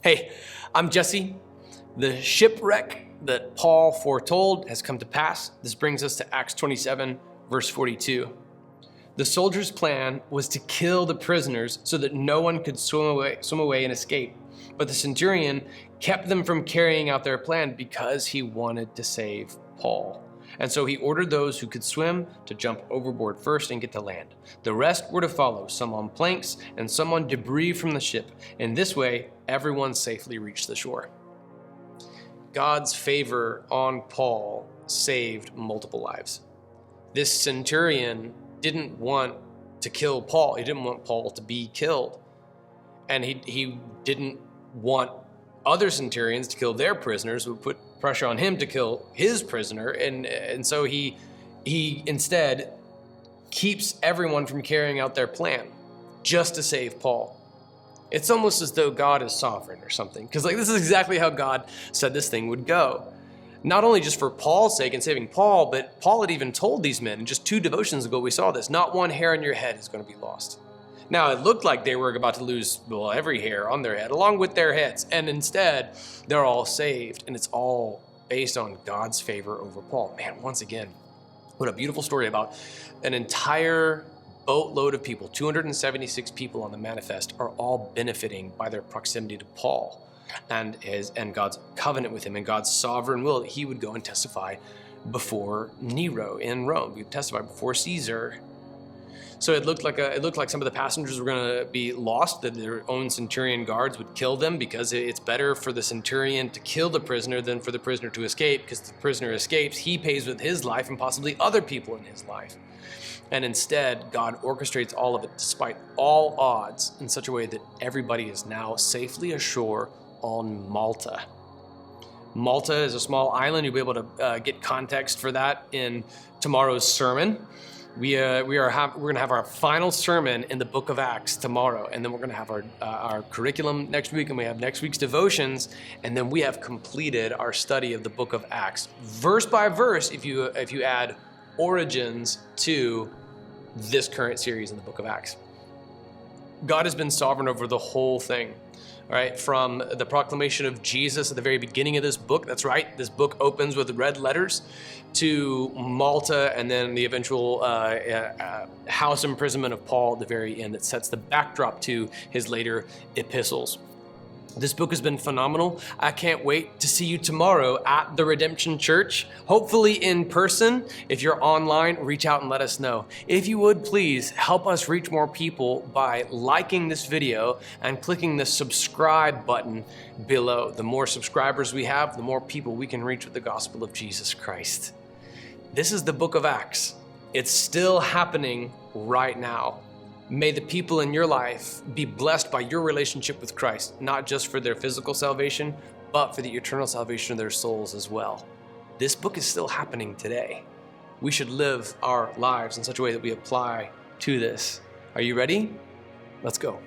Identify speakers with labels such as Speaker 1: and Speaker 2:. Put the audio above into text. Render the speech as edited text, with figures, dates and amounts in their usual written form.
Speaker 1: Hey, I'm Jesse. The shipwreck that Paul foretold has come to pass. This brings us to Acts 27, verse 42. The soldiers' plan was to kill the prisoners so that no one could swim away and escape. But the centurion kept them from carrying out their plan because he wanted to save Paul. And so he ordered those who could swim to jump overboard first and get to land. The rest were to follow, some on planks and some on debris from the ship. In this way, everyone safely reached the shore. God's favor on Paul saved multiple lives. This centurion didn't want to kill Paul. He didn't want Paul to be killed. And he didn't want other centurions to kill their prisoners, would put pressure on him to kill his prisoner. And so he instead keeps everyone from carrying out their plan just to save Paul. It's almost as though God is sovereign or something, because this is exactly how God said this thing would go. Not only just for Paul's sake and saving Paul, but Paul had even told these men, and just 2 devotions ago we saw this, not one hair on your head is going to be lost. Now, it looked like they were about to lose, every hair on their head, along with their heads. And instead, they're all saved. And it's all based on God's favor over Paul. Man, once again, what a beautiful story about an entire boatload of people, 276 people on the manifest, are all benefiting by their proximity to Paul and God's covenant with him and God's sovereign will that he would go and testify before Nero in Rome. He would testify before Caesar. So it looked like some of the passengers were going to be lost, that their own centurion guards would kill them, because it's better for the centurion to kill the prisoner than for the prisoner to escape, because the prisoner escapes, he pays with his life and possibly other people in his life. And instead, God orchestrates all of it despite all odds in such a way that everybody is now safely ashore on Malta. Malta is a small island. You'll be able to get context for that in tomorrow's sermon. We're going to have our final sermon in the book of Acts tomorrow, and then we're going to have our curriculum next week, and we have next week's devotions, and then we have completed our study of the book of Acts, verse by verse, if you add origins to this current series in the book of Acts. God has been sovereign over the whole thing. All right, from the proclamation of Jesus at the very beginning of this book, that's right, this book opens with red letters, to Malta, and then the eventual house imprisonment of Paul at the very end that sets the backdrop to his later epistles. This book has been phenomenal. I can't wait to see you tomorrow at the Redemption Church, hopefully in person. If you're online, reach out and let us know. If you would, please help us reach more people by liking this video and clicking the subscribe button below. The more subscribers we have, the more people we can reach with the gospel of Jesus Christ. This is the book of Acts. It's still happening right now. May the people in your life be blessed by your relationship with Christ, not just for their physical salvation, but for the eternal salvation of their souls as well. This book is still happening today. We should live our lives in such a way that we apply to this. Are you ready? Let's go.